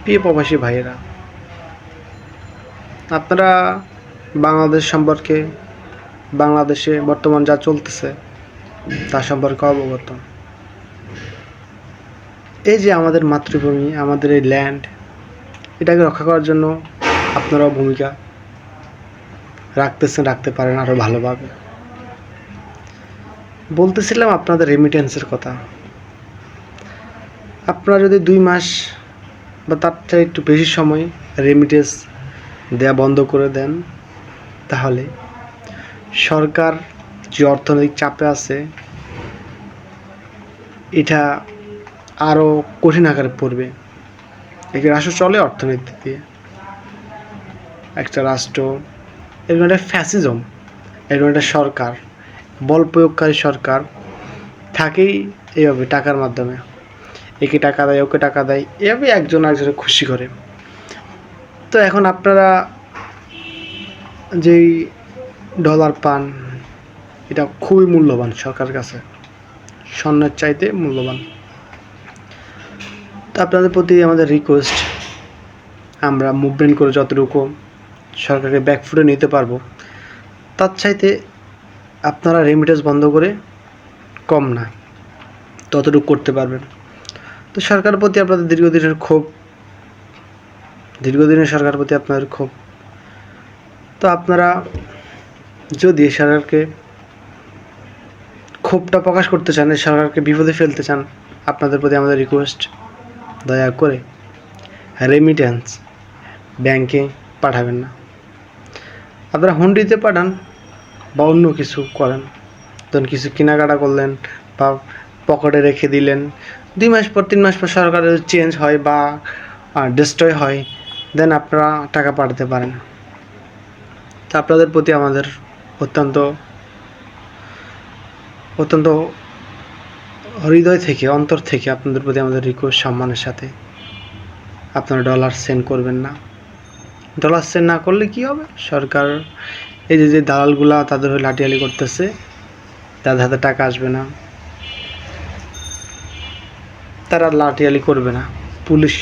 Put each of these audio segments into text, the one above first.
প্রিয় প্রবাসী ভাইয়েরা, আপনারা বাংলাদেশ সম্পর্কে, বাংলাদেশে বর্তমান যা চলতেছে তা সম্পর্কে অবগত। এই যে আমাদের মাতৃভূমি, আমাদের এই ল্যান্ড, এটাকে রক্ষা করার জন্য আপনারাও ভূমিকা রাখতে পারেন আরও ভালোভাবে। বলতেছিলাম আপনাদের রেমিটেন্সের কথা। আপনারা যদি 2 মাস বা তার চেয়ে একটু বেশি সময় রেমিটেন্স দেয়া বন্ধ করে দেন, তাহলে সরকার যে অর্থনৈতিক চাপে আছে এটা আরও কঠিন আকারে পড়বে। একটি রাষ্ট্র চলে অর্থনীতি দিয়ে। একটা রাষ্ট্র, এরকম একটা ফ্যাসিজম, এরকম একটা সরকার, বল প্রয়োগকারী সরকার থাকেই এইভাবে টাকার মাধ্যমে। একে টাকা দেয়, ওকে টাকা দেয়, এভাবে একজন আরেকজনকে খুশি করে। তো এখন আপনারা যেই ডলার পান, এটা খুবই মূল্যবান সরকারের কাছে, স্বর্ণের চাইতে মূল্যবান। তো আপনাদের প্রতি আমাদের রিকোয়েস্ট, আমরা মুভমেন্ট করে যতটুকু সরকারকে ব্যাকফুটে নিতে পারবো, তার চাইতে আপনারা রেমিটেন্স বন্ধ করে কম না ততটুকু করতে পারবেন। তো সরকারের প্রতি আপনাদের দীর্ঘদিনের সরকারের প্রতি আপনাদের ক্ষোভ। তো আপনারা যদি সরকারকে ক্ষোভটা প্রকাশ করতে চান, সরকারকে বিপদে ফেলতে চান, আপনাদের প্রতি আমাদের রিকোয়েস্ট, দয়া করে রেমিটেন্স ব্যাংকে পাঠাবেন না। আপনারা হুন্ডিতে পাঠান বা অন্য কিছু করেন, ধরুন কিছু কেনাকাটা করলেন বা পকেটে রেখে দিলেন। 2 মাস পর 3 মাস পর সরকারের চেঞ্জ হয় বা ডিস্ট্রয় হয়, দেন আপনারা টাকা পাঠাতে পারেন। তা আপনাদের প্রতি আমাদের অত্যন্ত হৃদয় থেকে, অন্তর থেকে আপনাদের প্রতি আমাদের রিকোয়েস্ট, সম্মানের সাথে আপনারা ডলার সেন্ড করবেন না। ডলার সেন্ড না করলে কি হবে, সরকার এই যে দালালগুলা তাদের হয়ে লাঠিয়ালি করতেছে, তাদের হাতে টাকা আসবে না, তারা লাঠিয়ালি করবে না। পুলিশ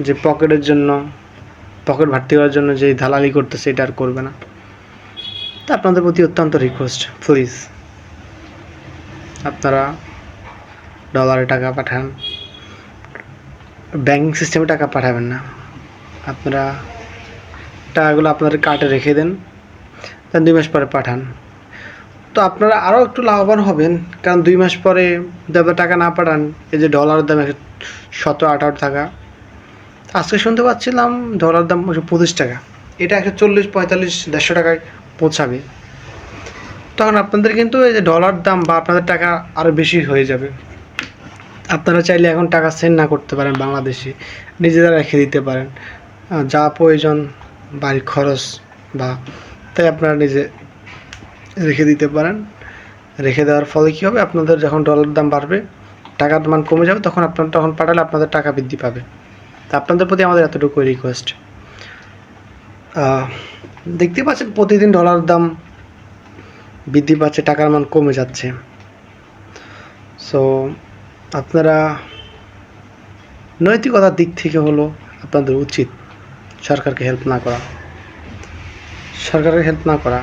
যে পকেট ভর্তি করার জন্য যে দালালি করতেছে, এটা আর করবে না। তা আপনাদের প্রতি অত্যন্ত রিকোয়েস্ট, প্লিজ আপনারা ডলারে টাকা পাঠান, ব্যাংকিং সিস্টেমে টাকা পাঠাবেন না। আপনারা টাকাগুলো আপনাদের কার্ডে রেখে দেন, দেন 2 মাস পরে পাঠান। তো আপনারা আরও একটু লাভবান হবেন, কারণ 2 মাস পরে যদি টাকা না পাঠান, এই যে ডলারের দাম 17-18 টাকা, আজকে শুনতে পাচ্ছিলাম ডলার দাম 25 টাকা, এটা 140-45-150 টাকায় পৌঁছাবে। তখন আপনাদের কিন্তু এই যে ডলার দাম বা আপনাদের টাকা আরও বেশি হয়ে যাবে। আপনারা চাইলে এখন টাকা সেন্ড না করতে পারেন বাংলাদেশে, নিজেরা রেখে দিতে পারেন, যা প্রয়োজন বাড়ির খরচ বা তাই আপনারা নিজে রেখে দিতে পারেন। রেখে দেওয়ার ফলে কী হবে, আপনাদের যখন ডলার দাম বাড়বে, টাকার মান কমে যাবে, তখন পাঠালে আপনাদের টাকা বৃদ্ধি পাবে। তা আপনাদের প্রতি আমাদের এতটুকু রিকোয়েস্ট। দেখতে পাচ্ছেন প্রতিদিন ডলার দাম বৃদ্ধি পাচ্ছে, টাকার মান কমে যাচ্ছে। সো আপনারা নৈতিকতার দিক থেকে হলো আপনাদের উচিত সরকারকে হেল্প না করা।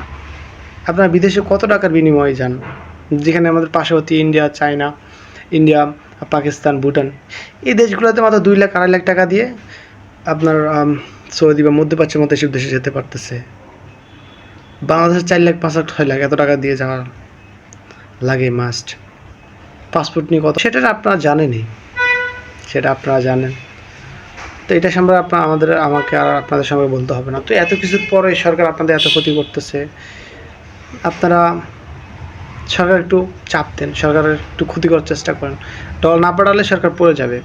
আপনারা বিদেশে কত টাকার বিনিময়ে যান, যেখানে আমাদের পার্শ্ববর্তী ইন্ডিয়া, পাকিস্তান, ভুটান, এই দেশগুলোতে মাত্র 2 লাখ 2.5 লাখ টাকা দিয়ে আপনার সৌদি বা মধ্যপ্রাচ্যের মতো এসব দেশে যেতে পারতেছে। বাংলাদেশে 4 লাখ 5 লাখ 6 লাখ এত টাকা দিয়ে যাওয়া লাগে মাস্ট। পাসপোর্ট নিয়ে কত, সেটা আপনারা জানেনই, সেটা আপনারা জানেন। তো এটা সম্পর্কে আমাকে আর আপনাদের সঙ্গে বলতে হবে না। তো এত কিছুর পরে সরকার আপনাদের এত ক্ষতি করতেছে, আপনারা সরকার একটু চাপ দেন, সরকারের একটু ক্ষতি করার চেষ্টা করেন। ডলার না পাঠালে সরকার পড়ে যাবে।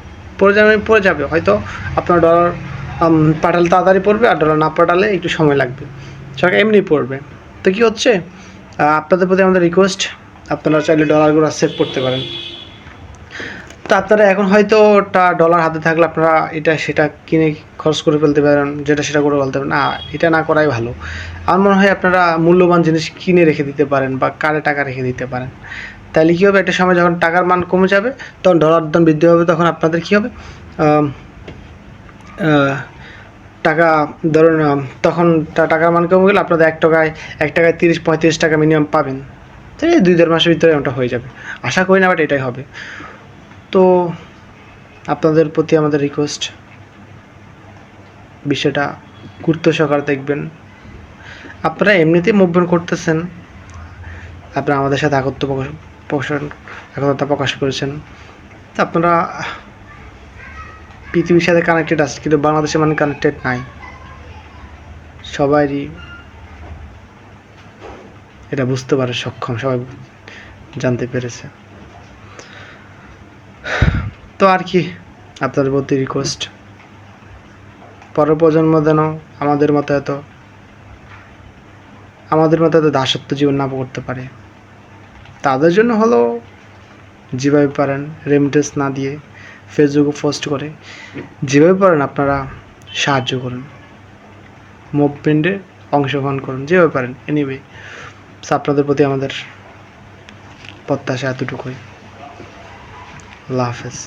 হয়তো আপনার ডলার পাঠালে তাড়াতাড়ি পড়বে, আর ডলার না পাঠালে একটু সময় লাগবে, সরকার এমনি পড়বে। তো কী হচ্ছে, আপনাদের প্রতি আমাদের রিকোয়েস্ট, আপনারা চাইলে ডলারগুলো সেভ করতে পারেন। তো আপনারা এখন হয়তো ডলার হাতে থাকলে আপনারা এটা সেটা কিনে খরচ করে ফেলতে পারেন, যেটা সেটা করে ফেলতে পারেন। না, এটা না করাই ভালো। আমার মনে হয় আপনারা মূল্যবান জিনিস কিনে রেখে দিতে পারেন বা কার্ডে টাকা রেখে দিতে পারেন। তাহলে কী হবে, একটা সময় যখন টাকার মান কমে যাবে, তখন ডলার দাম বৃদ্ধি হবে, তখন আপনাদের কী হবে, আহ, টাকা ধরুন তখন টাকার মান কমে গেলে আপনাদের 1 টাকায় 30-35 টাকা মিনিমাম পাবেন। তাই 2-4 মাসের ভিতরে ওটা হয়ে যাবে, আশা করি না বাট এটাই হবে। তো আপনাদের প্রতি আমাদের রিকোয়েস্ট, বিষয়টা গুরুত্ব সহকারে দেখবেন। আপনারা এমনিতেই মুভমেন্ট করতেছেন, আপনারা আমাদের সাথে একতা প্রকাশ করেছেন, তো আপনারা পৃথিবীর সাথে কানেক্টেড আছে, কিন্তু বাংলাদেশে মানে কানেক্টেড নাই। সবাই এটা বুঝতে পারে সক্ষম, সবাই জানতে পেরেছে। তো আর কি, আপনাদের প্রতি রিকোয়েস্ট, পরের প্রজন্ম যেন আমাদের মতো এত দাসত্ব জীবন না করতে পারে। তাদের জন্য হলো যেভাবে পারেন রেমিটেন্স না দিয়ে ফেসবুকে পোস্ট করে যেভাবে পারেন আপনারা সাহায্য করুন, মুভমেন্টে অংশগ্রহণ করুন যেভাবে পারেন। এনিওয়ে, আপনাদের প্রতি আমাদের প্রত্যাশা এতটুকুই। আল্লাহ হাফেজ।